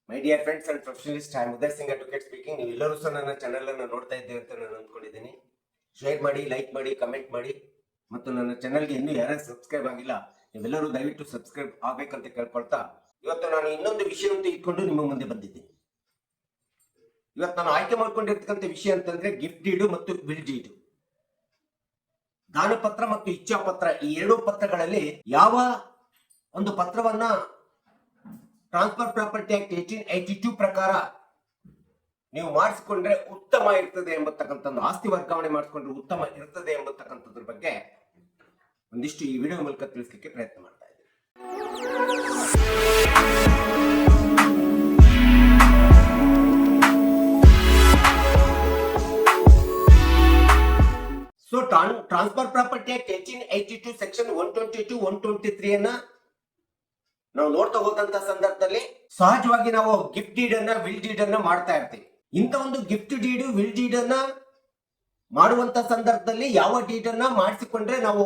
My dear friends and professionalist, I am Uday Singh advocate speaking. ನೀವೆಲ್ಲರೂ ಸಹ ನನ್ನ ಚಾನಲ್ ಅನ್ನು ನೋಡ್ತಾ ಇದ್ದೇವೆ ಅಂತ ನಾನು ಅಂದ್ಕೊಂಡಿದ್ದೀನಿ. ಶೇರ್ ಮಾಡಿ, ಲೈಕ್ ಮಾಡಿ, ಕಮೆಂಟ್ ಮಾಡಿ, ಮತ್ತು ನನ್ನ ಚಾನಲ್ಗೆ ಇನ್ನೂ ಯಾರು ಸಬ್ಸ್ಕ್ರೈಬ್ ಆಗಿಲ್ಲ ನೀವೆಲ್ಲರೂ ದಯವಿಟ್ಟು ಸಬ್ಸ್ಕ್ರೈಬ್ ಆಗ್ಬೇಕಂತ ಕೇಳ್ಕೊಳ್ತಾ, ಇವತ್ತು ನಾನು ಇನ್ನೊಂದು ವಿಷಯವನ್ನು ಇಟ್ಕೊಂಡು ನಿಮ್ಮ ಮುಂದೆ ಬಂದಿದ್ದೀನಿ. ಇವತ್ತು ನಾನು ಆಯ್ಕೆ ಮಾಡ್ಕೊಂಡಿರ್ತಕ್ಕಂಥ ವಿಷಯ ಅಂತಂದ್ರೆ ಗಿಫ್ಟ್ ಡೀಡು ಮತ್ತು ವಿಲ್ ಡೀಡು, ದಾನಪತ್ರ ಮತ್ತು ಇಚ್ಛಾ ಪತ್ರ. ಈ ಎರಡೂ ಪತ್ರಗಳಲ್ಲಿ ಯಾವ ಒಂದು ಪತ್ರವನ್ನ ಟ್ರಾನ್ಸ್ಫರ್ ಪ್ರಾಪರ್ಟಿ ಆಕ್ಟ್ 1882 ಪ್ರಕಾರ ನೀವು ಮಾಡಿಸಿಕೊಂಡ್ರೆ ಉತ್ತಮ ಇರ್ತದೆ ಎಂಬತಕ್ಕಂಥದ್ದು, ಆಸ್ತಿ ವರ್ಗಾವಣೆ ಮಾಡಿಸ್ಕೊಂಡ್ರೆ ಉತ್ತಮ ಇರ್ತದೆ ಎಂಬತಕ್ಕಂಥದ್ರ ಬಗ್ಗೆ ಒಂದಿಷ್ಟು ಈ ವಿಡಿಯೋ ಮೂಲಕ ತಿಳಿಸ್ಲಿಕ್ಕೆ ಪ್ರಯತ್ನ ಮಾಡ್ತಾ ಇದ್ದೀನಿ. So transfer property act 1882 section 122 123 ಅನ್ನ ನಾವು ನೋಡ್ತಾ ಹೋದಂತ ಸಂದರ್ಭದಲ್ಲಿ ಸಹಜವಾಗಿ ನಾವು ಗಿಫ್ಟ್ ಡೀಡ್ ಅನ್ನ, ವಿಲ್ ಡೀಡ್ ಅನ್ನ ಮಾಡ್ತಾ ಇರ್ತೀವಿ. ಇಂಥ ಒಂದು ಗಿಫ್ಟ್ ಡೀಡ್, ವಿಲ್ ಡೀಡ್ ಅನ್ನ ಮಾಡುವಂತ ಸಂದರ್ಭದಲ್ಲಿ ಯಾವ ಡೀಡ್ ಅನ್ನ ಮಾಡಿಸಿಕೊಂಡ್ರೆ ನಾವು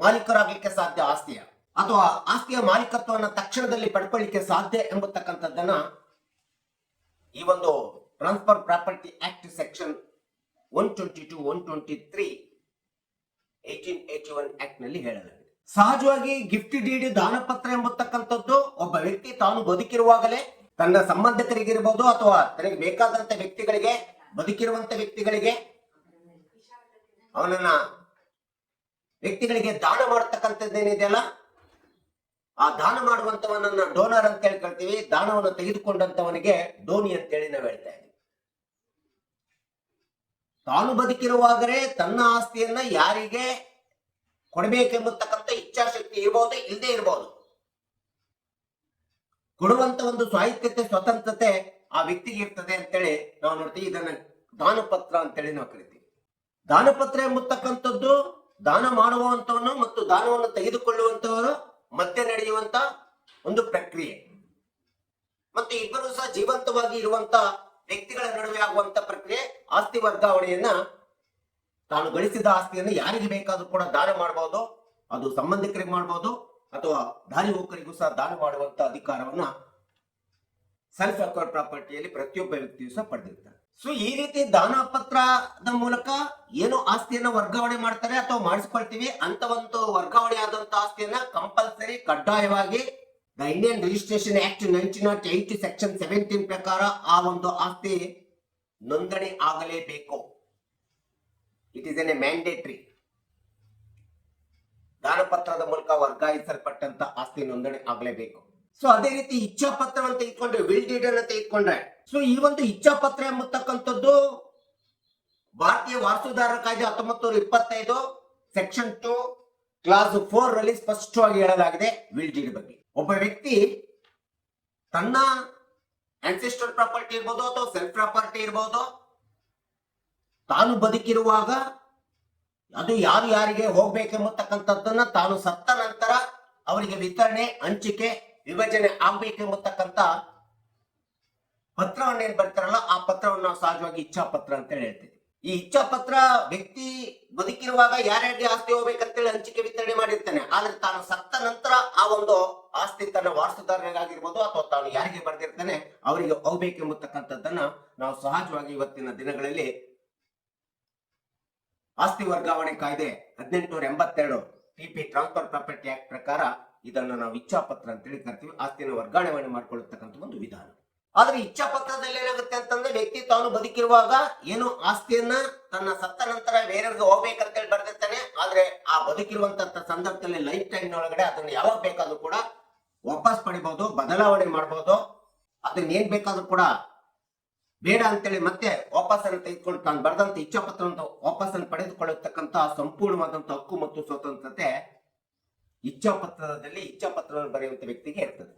ಮಾಲೀಕರಾಗಲಿಕ್ಕೆ ಸಾಧ್ಯ ಆಸ್ತಿಯ, ಅಥವಾ ಆಸ್ತಿಯ ಮಾಲೀಕತ್ವವನ್ನು ತಕ್ಷಣದಲ್ಲಿ ಪಡ್ಕೊಳ್ಳಿಕ್ಕೆ ಸಾಧ್ಯ ಎಂಬತಕ್ಕಂಥದ್ದನ್ನ ಈ ಒಂದು transfer property act section 122 123 1881 act ನಲ್ಲಿ ಹೇಳಲಾಗಿದೆ. ಸಹಜವಾಗಿ ಗಿಫ್ಟ್ ಡೀಡ್, ದಾನಪತ್ರ ಎಂಬತಕ್ಕಂಥದ್ದು ಒಬ್ಬ ವ್ಯಕ್ತಿ ತಾನು ಬದುಕಿರುವಾಗಲೇ ತನ್ನ ಸಂಬಂಧಿಕರಿಗಿರ್ಬೋದು ಅಥವಾ ತನಗೆ ಬೇಕಾದಂತ ವ್ಯಕ್ತಿಗಳಿಗೆ, ಬದುಕಿರುವಂತ ವ್ಯಕ್ತಿಗಳಿಗೆ, ಅವನನ್ನ ವ್ಯಕ್ತಿಗಳಿಗೆ ದಾನ ಮಾಡತಕ್ಕಂಥದ್ದೇನಿದೆಯಲ್ಲ, ಆ ದಾನ ಮಾಡುವಂತವನನ್ನ ಡೋನರ್ ಅಂತ ಹೇಳಿ ಕಳ್ತೀವಿ. ದಾನವನ್ನು ತೆಗೆದುಕೊಂಡಂತವನಿಗೆ ಡೋನಿ ಅಂತೇಳಿ ನಾವು ಹೇಳ್ತಾ ಇದ್ದೀವಿ. ತಾನು ಬದುಕಿರುವಾಗಲೇ ತನ್ನ ಆಸ್ತಿಯನ್ನ ಯಾರಿಗೆ ಕೊಡಬೇಕೆಂಬತಕ್ಕಂಥ ಇಚ್ಛಾಶಕ್ತಿ ಇರಬಹುದು, ಇಲ್ಲದೆ ಇರಬಹುದು. ಕೊಡುವಂತ ಒಂದು ಸ್ವಾಯತ್ತತೆ, ಸ್ವತಂತ್ರತೆ ಆ ವ್ಯಕ್ತಿಗೆ ಇರ್ತದೆ ಅಂತೇಳಿ ನಾವು ನೋಡ್ತೀವಿ. ಇದನ್ನ ದಾನಪತ್ರ ಅಂತೇಳಿ ನಾವು ಕರಿತೀವಿ. ದಾನಪತ್ರ ಎಂಬತಕ್ಕಂಥದ್ದು ದಾನ ಮಾಡುವಂತವನು ಮತ್ತು ದಾನವನ್ನು ತೆಗೆದುಕೊಳ್ಳುವಂತವರು ಮಧ್ಯೆ ನಡೆಯುವಂತ ಒಂದು ಪ್ರಕ್ರಿಯೆ, ಮತ್ತು ಇಬ್ಬರು ಸಹ ಜೀವಂತವಾಗಿ ಇರುವಂತ ವ್ಯಕ್ತಿಗಳ ನಡುವೆ ಆಗುವಂತ ಪ್ರಕ್ರಿಯೆ. ಆಸ್ತಿ ವರ್ಗಾವಣೆಯನ್ನ, ತಾನು ಗಳಿಸಿದ ಆಸ್ತಿಯನ್ನು ಯಾರಿಗೆ ಬೇಕಾದ್ರೂ ಕೂಡ ದಾನ ಮಾಡಬಹುದು. ಅದು ಸಂಬಂಧಿಕರಿಗೆ ಮಾಡಬಹುದು ಅಥವಾ ದಾರಿ ಹೋಕರಿಗೂ ಸಹ ದಾನ ಮಾಡುವಂತ ಅಧಿಕಾರವನ್ನ ಸೆಲ್ಫ್ ಅಕ್ವೈರ್ಡ್ ಪ್ರಾಪರ್ಟಿಯಲ್ಲಿ ಪ್ರತಿಯೊಬ್ಬ ವ್ಯಕ್ತಿಯು ಸಹ ಪಡೆದಿರ್ತಾರೆ. ಸೊ ಈ ರೀತಿ ದಾನ ಪತ್ರದ ಮೂಲಕ ಏನು ಆಸ್ತಿಯನ್ನ ವರ್ಗಾವಣೆ ಮಾಡ್ತಾರೆ ಅಥವಾ ಮಾಡಿಸ್ಕೊಳ್ತೀವಿ, ಅಂತ ಒಂದು ವರ್ಗಾವಣೆ ಆದಂತ ಆಸ್ತಿಯನ್ನ ಕಂಪಲ್ಸರಿ, ಕಡ್ಡಾಯವಾಗಿ the Indian registration act 1908 section 17 ಪ್ರಕಾರ ಆ ಒಂದು ಆಸ್ತಿ ನೋಂದಣಿ ಆಗಲೇಬೇಕು. It is an a mandatory. ದಾನಪತ್ರದ ಮೂಲಕ ವರ್ಗಾಯಿಸಲ್ಪಟ್ಟಂತ ಆಸ್ತಿ ನೋಂದಣಿ ಆಗಲೇಬೇಕು. ಸೊ ಅದೇ ರೀತಿ ಇಚ್ಛಾ ಪತ್ರವನ್ನು ತೆಗೆದುಕೊಂಡ್ರೆ, ವಿಲ್ ಡೀಡ್ ಅನ್ನು ತೆಗೆದುಕೊಂಡ್ರೆ, ಸೊ ಈ ಒಂದು ಇಚ್ಛಾ ಪತ್ರ ಎಂಬತಕ್ಕಂಥದ್ದು ಭಾರತೀಯ ವಾರಸುದಾರರ ಕಾಯ್ದೆ 1925 ಸೆಕ್ಷನ್ 2 ಕ್ಲಾಸ್ 4 ರಲ್ಲಿ ಸ್ಪಷ್ಟವಾಗಿ ಹೇಳಲಾಗಿದೆ ವಿಲ್ ಡೀಡ್ ಬಗ್ಗೆ. ಒಬ್ಬ ವ್ಯಕ್ತಿ ತನ್ನ ಆನ್ಸೆಸ್ಟ್ರಲ್ ಪ್ರಾಪರ್ಟಿ ಇರ್ಬೋದು ಅಥವಾ ಸೆಲ್ಫ್ ಪ್ರಾಪರ್ಟಿ ಇರ್ಬೋದು, ತಾನು ಬದುಕಿರುವಾಗ ಅದು ಯಾರು ಯಾರಿಗೆ ಹೋಗ್ಬೇಕೆಂಬತಕ್ಕಂಥದ್ದನ್ನ ತಾನು ಸತ್ತ ನಂತರ ಅವರಿಗೆ ವಿತರಣೆ, ಹಂಚಿಕೆ, ವಿಭಜನೆ ಆಗ್ಬೇಕೆಂಬತಕ್ಕಂಥ ಪತ್ರವನ್ನ ಏನ್ ಬರ್ತಾರಲ್ಲ, ಆ ಪತ್ರವನ್ನು ನಾವು ಸಹಜವಾಗಿ ಇಚ್ಛಾ ಪತ್ರ ಅಂತ ಹೇಳ್ತೀವಿ. ಈ ಇಚ್ಛಾ ಪತ್ರ ವ್ಯಕ್ತಿ ಬದುಕಿರುವಾಗ ಯಾರ್ಯಾರಿಗೆ ಆಸ್ತಿ ಹೋಗ್ಬೇಕಂತೇಳಿ ಹಂಚಿಕೆ, ವಿತರಣೆ ಮಾಡಿರ್ತಾನೆ. ಆದ್ರೆ ತಾನು ಸತ್ತ ನಂತರ ಆ ಒಂದು ಆಸ್ತಿ ತನ್ನ ವಾರಸುದಾರರಿಗಾಗಿರ್ಬೋದು ಅಥವಾ ತಾನು ಯಾರಿಗೆ ಬರ್ದಿರ್ತಾನೆ ಅವರಿಗೆ ಹೋಗ್ಬೇಕೆಂಬತಕ್ಕಂಥದ್ದನ್ನ ನಾವು ಸಹಜವಾಗಿ ಇವತ್ತಿನ ದಿನಗಳಲ್ಲಿ ಆಸ್ತಿ ವರ್ಗಾವಣೆ ಕಾಯ್ದೆ 1882 ಟಿಪಿ ಟ್ರಾನ್ಸ್ಫರ್ ಪ್ರಾಪರ್ಟಿ ಆಕ್ಟ್ ಪ್ರಕಾರ ಇದನ್ನ ನಾವು ಇಚ್ಛಾ ಪತ್ರ ಅಂತೇಳಿ ಕರಿತೀವಿ. ಆಸ್ತಿಯನ್ನು ವರ್ಗಾವಣೆ ಮಾಡ್ಕೊಳ್ಳತಕ್ಕಂಥ ಒಂದು ವಿಧಾನ. ಆದ್ರೆ ಇಚ್ಛಾ ಪತ್ರದಲ್ಲಿ ಏನಾಗುತ್ತೆ ಅಂತಂದ್ರೆ, ವ್ಯಕ್ತಿ ತಾನು ಬದುಕಿರುವಾಗ ಏನು ಆಸ್ತಿಯನ್ನ ತನ್ನ ಸತ್ತ ನಂತರ ಬೇರೆಯವ್ರಿಗೆ ಹೋಗ್ಬೇಕಂತೇಳಿ ಬರ್ದಿರ್ತಾನೆ. ಆದ್ರೆ ಆ ಬದುಕಿರುವಂತ ಸಂದರ್ಭದಲ್ಲಿ ಲೈಫ್ ಟೈಮ್ ಒಳಗಡೆ ಅದನ್ನ ಯಾವಾಗ ಬೇಕಾದ್ರೂ ಕೂಡ ವಾಪಸ್ ಪಡಿಬಹುದು, ಬದಲಾವಣೆ ಮಾಡಬಹುದು. ಅದನ್ನ ಏನ್ ಬೇಕಾದ್ರೂ ಕೂಡ ಬೇಡ ಅಂತೇಳಿ ಮತ್ತೆ ವಾಪಸ್ ಅನ್ನು ತೆಗೆದುಕೊಂಡು ತಾನು ಬರೆದಂತ ಇಚ್ಛಾ ಪತ್ರವನ್ನು ವಾಪಸ್ ಅನ್ನು ಪಡೆದುಕೊಳ್ಳತಕ್ಕಂತ ಸಂಪೂರ್ಣವಾದಂತ ಹಕ್ಕು ಮತ್ತು ಸ್ವತಂತ್ರತೆ ಇಚ್ಛಾ ಪತ್ರದಲ್ಲಿ ಇಚ್ಛಾ ಪತ್ರವನ್ನು ಬರೆಯುವಂತ ವ್ಯಕ್ತಿಗೆ ಇರ್ತದೆ.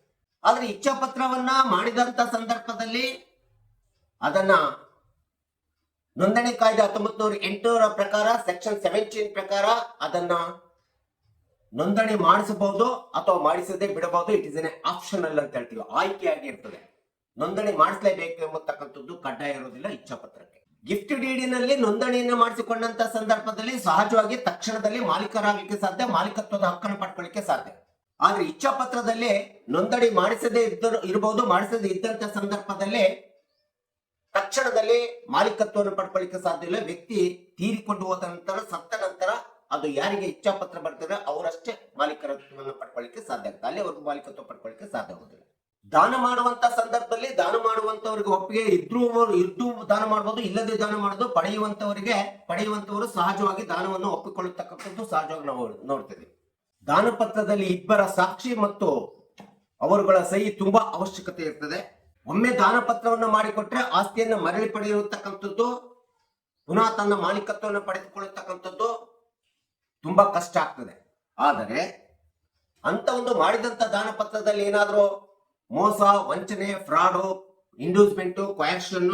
ಆದ್ರೆ ಇಚ್ಛಾ ಪತ್ರವನ್ನ ಮಾಡಿದಂತ ಸಂದರ್ಭದಲ್ಲಿ ಅದನ್ನ ನೋಂದಣಿ ಕಾಯ್ದೆ 1908 ಪ್ರಕಾರ ಸೆಕ್ಷನ್ 17 ಪ್ರಕಾರ ಅದನ್ನ ನೋಂದಣಿ ಮಾಡಿಸಬಹುದು ಅಥವಾ ಮಾಡಿಸದೆ ಬಿಡಬಹುದು. ಇಟ್ ಇಸ್ ಎನ್ ಆಪ್ಷನಲ್ ಅಂತ ಹೇಳ್ತೀವಿ, ಆಯ್ಕೆಯಾಗಿ ಇರ್ತದೆ. ನೋಂದಣಿ ಮಾಡಿಸಲೇಬೇಕು ಎಂಬತಕ್ಕಂಥದ್ದು ಕಡ್ಡಾಯ ಇರೋದಿಲ್ಲ ಇಚ್ಛಾ ಪತ್ರಕ್ಕೆ. ಗಿಫ್ಟ್ ಡೀಡಿನಲ್ಲಿ ನೋಂದಣಿಯನ್ನು ಮಾಡಿಸಿಕೊಂಡಂತ ಸಂದರ್ಭದಲ್ಲಿ ಸಹಜವಾಗಿ ತಕ್ಷಣದಲ್ಲಿ ಮಾಲೀಕರಾಗಲಿಕ್ಕೆ ಸಾಧ್ಯ, ಮಾಲೀಕತ್ವದ ಹಕ್ಕನ್ನು ಪಡ್ಕೊಳ್ಳಿಕ್ಕೆ ಸಾಧ್ಯ. ಆದ್ರೆ ಇಚ್ಛಾಪತ್ರದಲ್ಲಿ ನೋಂದಣಿ ಮಾಡಿಸದೇ ಇರಬಹುದು, ಮಾಡಿಸದೇ ಇದ್ದಂತ ಸಂದರ್ಭದಲ್ಲಿ ತಕ್ಷಣದಲ್ಲಿ ಮಾಲೀಕತ್ವವನ್ನು ಪಡ್ಕೊಳ್ಳಿಕ್ಕೆ ಸಾಧ್ಯ ಇಲ್ಲ. ವ್ಯಕ್ತಿ ತೀರಿಕೊಂಡು ಹೋದ ನಂತರ, ಸತ್ತ ನಂತರ ಅದು ಯಾರಿಗೆ ಇಚ್ಛಾಪತ್ರ ಬರ್ತದೆ ಅವರಷ್ಟೇ ಮಾಲೀಕತ್ವವನ್ನು ಪಡ್ಕೊಳ್ಳಿಕ್ಕೆ ಸಾಧ್ಯ ಆಗುತ್ತೆ. ಅಲ್ಲಿವರೆಗೂ ಮಾಲೀಕತ್ವ ಪಡ್ಕೊಳ್ಳಿಕ್ಕೆ ಸಾಧ್ಯ ಆಗುದಿಲ್ಲ. ದಾನ ಮಾಡುವಂತ ಸಂದರ್ಭದಲ್ಲಿ ದಾನ ಮಾಡುವಂತವರಿಗೆ ಒಪ್ಪಿಗೆ ಇದ್ದು ದಾನ ಮಾಡಬಹುದು, ಇಲ್ಲದೆ ದಾನ ಮಾಡೋದು. ಪಡೆಯುವಂತವರು ಸಹಜವಾಗಿ ದಾನವನ್ನು ಒಪ್ಪಿಕೊಳ್ಳತಕ್ಕಂಥದ್ದು ಸಹಜವಾಗಿ ನಾವು ನೋಡ್ತೇವೆ. ದಾನ ಪತ್ರದಲ್ಲಿ ಇಬ್ಬರ ಸಾಕ್ಷಿ ಮತ್ತು ಅವರುಗಳ ಸಹಿ ತುಂಬಾ ಅವಶ್ಯಕತೆ ಇರ್ತದೆ. ಒಮ್ಮೆ ದಾನ ಪತ್ರವನ್ನು ಮಾಡಿಕೊಟ್ರೆ ಆಸ್ತಿಯನ್ನು ಮರಳಿ ಪಡೆಯತಕ್ಕಂಥದ್ದು, ಪುನಃ ತನ್ನ ಮಾಲೀಕತ್ವವನ್ನು ಪಡೆದುಕೊಳ್ಳತಕ್ಕಂಥದ್ದು ತುಂಬಾ ಕಷ್ಟ ಆಗ್ತದೆ. ಆದರೆ ಅಂತ ಒಂದು ಮಾಡಿದಂತ ದಾನ ಪತ್ರದಲ್ಲಿ ಏನಾದರೂ ಮೋಸ, ವಂಚನೆ, ಫ್ರಾಡು, ಇಂಡ್ಯೂಸ್ಮೆಂಟ್, ಕ್ವಾಯರ್ಷನ್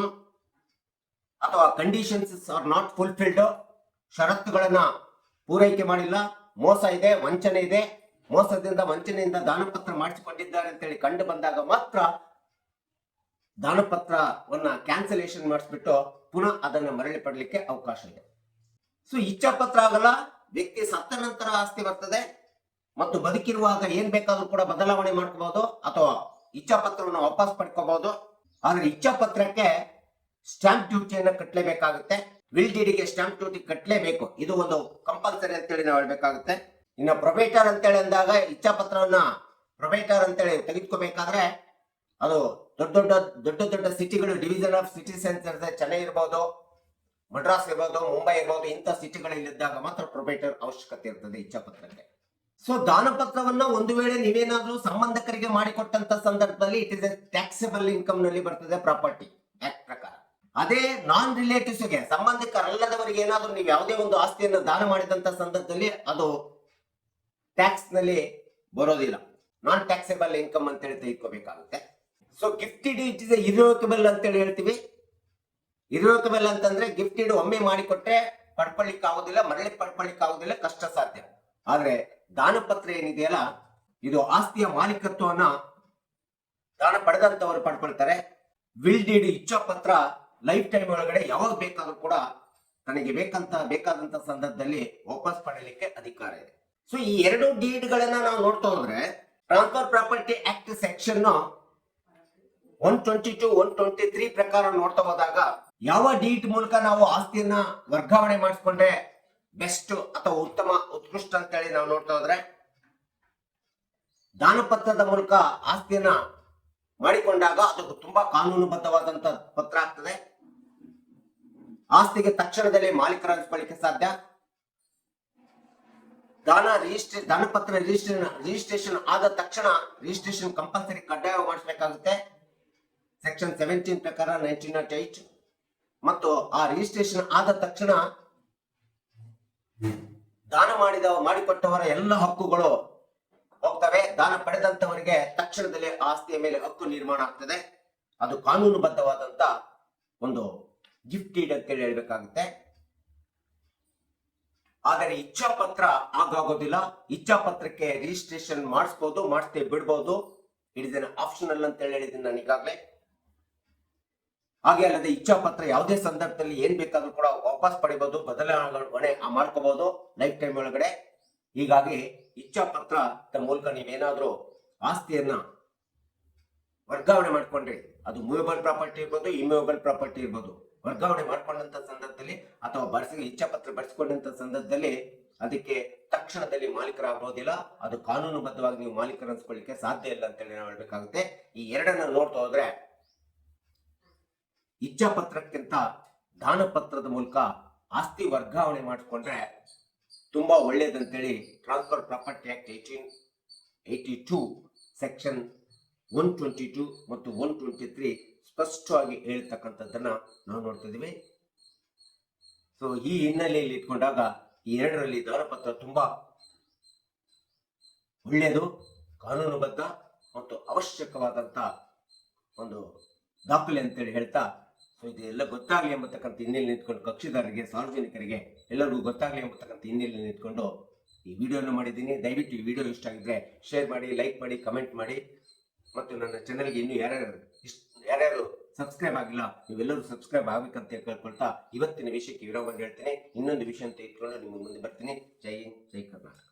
ಅಥವಾ ಕಂಡೀಷನ್ಸ್ ಆರ್ ನಾಟ್ ಫುಲ್ಫಿಲ್ಡ್, ಷರತ್ತುಗಳನ್ನ ಪೂರೈಕೆ ಮಾಡಿಲ್ಲ, ಮೋಸ ಇದೆ, ವಂಚನೆ ಇದೆ, ಮೋಸದಿಂದ ವಂಚನೆಯಿಂದ ದಾನಪತ್ರ ಮಾಡಿಸಿಕೊಂಡಿದ್ದಾರೆ ಅಂತೇಳಿ ಕಂಡು ಬಂದಾಗ ಮಾತ್ರ ದಾನಪತ್ರವನ್ನ ಕ್ಯಾನ್ಸಲೇಷನ್ ಮಾಡಿಸ್ಬಿಟ್ಟು ಪುನಃ ಅದನ್ನ ಮರಳಿ ಪಡಲಿಕ್ಕೆ ಅವಕಾಶ ಇದೆ. ಸೊ ಇಚ್ಛಾಪತ್ರ ಆಗಲ್ಲ, ವ್ಯಕ್ತಿ ಸತ್ತ ನಂತರ ಆಸ್ತಿ ಬರ್ತದೆ ಮತ್ತು ಬದುಕಿರುವಾಗ ಏನ್ ಬೇಕಾದ್ರೂ ಕೂಡ ಬದಲಾವಣೆ ಮಾಡ್ಕೋಬಹುದು ಅಥವಾ ಇಚ್ಛಾಪತ್ರವನ್ನು ವಾಪಸ್ ಪಡ್ಕೋಬಹುದು. ಆದ್ರೆ ಇಚ್ಛಾಪತ್ರಕ್ಕೆ ಸ್ಟಾಂಪ್ ಡ್ಯೂಟಿಯನ್ನು ಕಟ್ಟಲೇಬೇಕಾಗುತ್ತೆ. ವಿಲ್ ಡಿಡಿಗೆ ಸ್ಟಾಂಪ್ ಡ್ಯೂಟಿ ಕಟ್ಟಲೇಬೇಕು. ಇದು ಒಂದು ಕಂಪಲ್ಸರಿ ಅಂತೇಳಿ ನಾವು ಹೇಳ್ಬೇಕಾಗುತ್ತೆ. ಇನ್ನು ಪ್ರೊಬೇಟರ್ ಅಂತೇಳಿ ಅಂದಾಗ ಇಚ್ಛಾಪತ್ರವನ್ನ ಪ್ರೊಬೇಟರ್ ಅಂತೇಳಿ ತೆಗೆದುಕೋಬೇಕಾದ್ರೆ ಅದು ದೊಡ್ಡ ಸಿಟಿಗಳು, ಡಿವಿಷನ್ ಆಫ್ ಸಿಟಿಸನ್ಸ್ ಇರ್ತದೆ. ಚೆನ್ನೈ ಇರ್ಬೋದು, ಮಡ್ರಾಸ್ ಇರ್ಬೋದು, ಮುಂಬೈ ಇರ್ಬೋದು, ಇಂಥ ಸಿಟಿಗಳಲ್ಲಿದ್ದಾಗ ಮಾತ್ರ ಪ್ರೊಬೇಟರ್ ಅವಶ್ಯಕತೆ ಇರ್ತದೆ ಇಚ್ಛಾಪತ್ರಕ್ಕೆ. ಸೊ ದಾನಪತ್ರವನ್ನ ಒಂದು ವೇಳೆ ನೀವೇನಾದ್ರೂ ಸಂಬಂಧಕರಿಗೆ ಮಾಡಿಕೊಟ್ಟಂತ ಸಂದರ್ಭದಲ್ಲಿ it is A taxable income ನಲ್ಲಿ ಬರ್ತದೆ ಪ್ರಾಪರ್ಟಿ ಆಕ್ಟ್ ಪ್ರಕಾರ. ಅದೇ ನಾನ್ ರಿಲೇಟಿವ್ಸ್ ಗೆ, ಸಂಬಂಧಿಕರಲ್ಲದವರಿಗೆ ಏನಾದ್ರೂ ನೀವು ಯಾವುದೇ ಒಂದು ಆಸ್ತಿಯನ್ನು ದಾನ ಮಾಡಿದಂತ ಸಂದರ್ಭದಲ್ಲಿ ಅದು ಟ್ಯಾಕ್ಸ್ ನಲ್ಲಿ ಬರೋದಿಲ್ಲ. ನಾನ್ ಟ್ಯಾಕ್ಸೇಬಲ್ ಇನ್ಕಮ್ ಅಂತೇಳಿ ತೆಗೆದುಕೋಬೇಕಾಗುತ್ತೆ. ಸೊ ಗಿಫ್ಟೆಡ್ ಇಟ್ ಇಸ್ ಇರ್ರಿವೋಕಬಲ್ ಅಂತೇಳಿ ಹೇಳ್ತೀವಿ. ಇರ್ರಿವೋಕಬಲ್ ಅಂತಂದ್ರೆ ಗಿಫ್ಟೆಡ್ ಒಮ್ಮೆ ಮಾಡಿಕೊಟ್ರೆ ಪಡ್ಕೊಳ್ಳಿಕ್ಕೆ ಆಗುದಿಲ್ಲ, ಮರಳಿ ಪಡ್ಕೊಳ್ಳಿಕ್ಕೆ ಆಗುದಿಲ್ಲ, ಕಷ್ಟ ಸಾಧ್ಯ. ಆದ್ರೆ ದಾನಪತ್ರ ಏನಿದೆಯಲ್ಲ, ಇದು ಆಸ್ತಿಯ ಮಾಲೀಕತ್ವವನ್ನ ದಾನ ಪಡೆದಂತವರು ಪಡ್ಕೊಳ್ತಾರೆ. ವಿಲ್ ಡೀಡ್ ಇಚ್ಛಾಪತ್ರ ಲೈಫ್ ಟೈಮ್ ಒಳಗಡೆ ಯಾವಾಗ ಬೇಕಾದ್ರೂ ಕೂಡ ತನಗೆ ಬೇಕಾದಂತ ಸಂದರ್ಭದಲ್ಲಿ ವಾಪಸ್ ಪಡೆಯಲಿಕ್ಕೆ ಅಧಿಕಾರ ಇದೆ. ಸೊ ಈ ಎರಡು ಡೀಡ್ ಗಳನ್ನ ನಾವು ನೋಡ್ತಾ ಹೋದ್ರೆ ಟ್ರಾನ್ಸ್ಫರ್ ಪ್ರಾಪರ್ಟಿ ಆಕ್ಟ್ ಸೆಕ್ಷನ್ 122, 123 ಪ್ರಕಾರ ನೋಡ್ತಾ ಹೋದಾಗ ಯಾವ ಡೀಡ್ ಮೂಲಕ ನಾವು ಆಸ್ತಿಯನ್ನ ವರ್ಗಾವಣೆ ಮಾಡಿಸ್ಕೊಂಡ್ರೆ ಬೆಸ್ಟ್ ಅಥವಾ ಉತ್ಕೃಷ್ಟ ಅಂತೇಳಿ ನಾವು ನೋಡ್ತಾ ಹೋದ್ರೆ, ದಾನಪತ್ರದ ಮೂಲಕ ಆಸ್ತಿಯನ್ನ ಮಾಡಿಕೊಂಡಾಗ ಅದು ತುಂಬಾ ಕಾನೂನುಬದ್ಧವಾದಂತ ಪತ್ರ ಆಗ್ತದೆ. ಆಸ್ತಿಗೆ ತಕ್ಷಣದಲ್ಲಿ ಮಾಲೀಕರ ಅನಿಸ್ಕೊಳ್ಳಿಕ್ಕೆ ಸಾಧ್ಯ. ದಾನಪತ್ರ ರಿಜಿಸ್ಟ್ರೇಷನ್ ಆದ ತಕ್ಷಣ ರಿಜಿಸ್ಟ್ರೇಷನ್ ಕಂಪಲ್ಸರಿ ಕಡ್ಡಾಯ ಮಾಡಿಸಬೇಕಾಗುತ್ತೆ ಸೆಕ್ಷನ್ 17 ಪ್ರಕಾರ 1908. ಮತ್ತು ಆ ರಿಜಿಸ್ಟ್ರೇಷನ್ ಆದ ತಕ್ಷಣ ದಾನ ಮಾಡಿಕೊಟ್ಟವರ ಎಲ್ಲ ಹಕ್ಕುಗಳು ಹೋಗ್ತವೆ. ದಾನ ಪಡೆದಂತವರಿಗೆ ತಕ್ಷಣದಲ್ಲಿ ಆಸ್ತಿಯ ಮೇಲೆ ಹಕ್ಕು ನಿರ್ಮಾಣ ಆಗ್ತದೆ. ಅದು ಕಾನೂನುಬದ್ಧವಾದಂತ ಒಂದು ಗಿಫ್ಟ್ ಡೀಡ್ ಅಂತೇಳಿ ಹೇಳ್ಬೇಕಾಗುತ್ತೆ. ಆದರೆ ಇಚ್ಛಾಪತ್ರ ಆಗೋದಿಲ್ಲ. ಇಚ್ಛಾಪತ್ರಕ್ಕೆ ರಿಜಿಸ್ಟ್ರೇಷನ್ ಮಾಡಿಸಬಹುದು, ಮಾಡಿಸ್ತೇ ಬಿಡ್ಬೋದು. ಇಟ್ ಇಸ್ ಎನ್ ಆಪ್ಷನಲ್ ಅಂತ ಹೇಳಿದ್ದೀನಿ ನಾನು ಈಗಾಗಲೇ. ಹಾಗೆ ಅಲ್ಲದೆ ಇಚ್ಛಾಪತ್ರ ಯಾವುದೇ ಸಂದರ್ಭದಲ್ಲಿ ಏನ್ ಬೇಕಾದ್ರೂ ಕೂಡ ವಾಪಸ್ ಪಡಿಬಹುದು, ಬದಲಾವಣೆ ಮಾಡ್ಕೋಬಹುದು ಲೈಫ್ ಟೈಮ್ ಒಳಗಡೆ. ಹೀಗಾಗಿ ಇಚ್ಛಾಪತ್ರ ಮೂಲಕ ನೀವೇನಾದ್ರೂ ಆಸ್ತಿಯನ್ನ ವರ್ಗಾವಣೆ ಮಾಡ್ಕೊಂಡ್ರಿ, ಅದು ಮೂವೇಬಲ್ ಪ್ರಾಪರ್ಟಿ ಇರ್ಬೋದು, ಇಮ್ಯೂವೇಬಲ್ ಪ್ರಾಪರ್ಟಿ ಇರ್ಬೋದು, ವರ್ಗಾವಣೆ ಮಾಡ್ಕೊಂಡಂತ ಸಂದರ್ಭದಲ್ಲಿ ಅಥವಾ ಇಚ್ಛಾಪತ್ರ ಬರೆಸಿಕೊಂಡಂತ ಸಂದರ್ಭದಲ್ಲಿ ಅದಕ್ಕೆ ತಕ್ಷಣದಲ್ಲಿ ಮಾಲೀಕರಾಗೋದಿಲ್ಲ. ಅದು ಕಾನೂನುಬದ್ಧವಾಗಿ ನೀವು ಮಾಲೀಕರು ಅನ್ಸ್ಕೊಳ್ಳಿಕ್ಕೆ ಸಾಧ್ಯ ಇಲ್ಲ ಅಂತೇಳಿ ನಾವು ಹೇಳ್ಬೇಕಾಗುತ್ತೆ. ಈ ಎರಡನ್ನ ನೋಡ್ತಾ ಹೋದ್ರೆ ಇಚ್ಛಾಪತ್ರಕ್ಕಿಂತ ದಾನಪತ್ರದ ಮೂಲಕ ಆಸ್ತಿ ವರ್ಗಾವಣೆ ಮಾಡಿಕೊಂಡ್ರೆ ತುಂಬಾ ಒಳ್ಳೇದಂತೇಳಿ ಟ್ರಾನ್ಸ್ಫರ್ ಪ್ರಾಪರ್ಟಿ ಆಕ್ಟ್ 1882 ಸೆಕ್ಷನ್ 122 ಮತ್ತು 123 ಸ್ಪಷ್ಟವಾಗಿ ಹೇಳ್ತಕ್ಕಂಥದ್ದನ್ನ ನಾವು ನೋಡ್ತಾ ಇದೀವಿ. ಸೊ ಈ ಹಿನ್ನೆಲೆಯಲ್ಲಿ ಇಟ್ಕೊಂಡಾಗ ಈ ಎರಡರಲ್ಲಿ ದಾನಪತ್ರ ತುಂಬಾ ಒಳ್ಳೆಯದು, ಕಾನೂನುಬದ್ಧ ಮತ್ತು ಅವಶ್ಯಕವಾದಂತ ಒಂದು ದಾಖಲೆ ಅಂತೇಳಿ ಹೇಳ್ತಾ, ಸೊ ಇದೆಲ್ಲ ಗೊತ್ತಾಗ್ಲಿ ಎಂಬತಕ್ಕಂಥ ಹಿನ್ನೆಲೆ ನಿಂತ್ಕೊಂಡು ಕಕ್ಷಿದಾರರಿಗೆ, ಸಾರ್ವಜನಿಕರಿಗೆ ಎಲ್ಲರಿಗೂ ಗೊತ್ತಾಗ್ಲಿ ಎಂಬತಕ್ಕಂಥ ಹಿನ್ನೆಲೆ ನಿಂತ್ಕೊಂಡು ಈ ವಿಡಿಯೋನ ಮಾಡಿದ್ದೀನಿ. ದಯವಿಟ್ಟು ಈ ವಿಡಿಯೋ ಇಷ್ಟ ಆಗಿದ್ರೆ ಶೇರ್ ಮಾಡಿ, ಲೈಕ್ ಮಾಡಿ, ಕಮೆಂಟ್ ಮಾಡಿ. ಮತ್ತು ನನ್ನ ಚಾನೆಲ್ಗೆ ಇನ್ನೂ ಯಾರ್ಯಾರು ಸಬ್ಸ್ಕ್ರೈಬ್ ಆಗಿಲ್ಲ ನೀವೆಲ್ಲರೂ ಸಬ್ಸ್ಕ್ರೈಬ್ ಆಗ್ಬೇಕಂತ ಕೇಳ್ಕೊಳ್ತಾ ಇವತ್ತಿನ ವಿಷಯಕ್ಕೆ ವಿರಾಮ ಹೇಳ್ತೀನಿ. ಇನ್ನೊಂದು ವಿಷಯ ಅಂತ ಇಟ್ಕೊಂಡು ನಿಮ್ಮ ಮುಂದೆ ಬರ್ತೀನಿ. ಜೈ ಹಿಂದ್, ಜೈ ಕರ್ನಾಟಕ.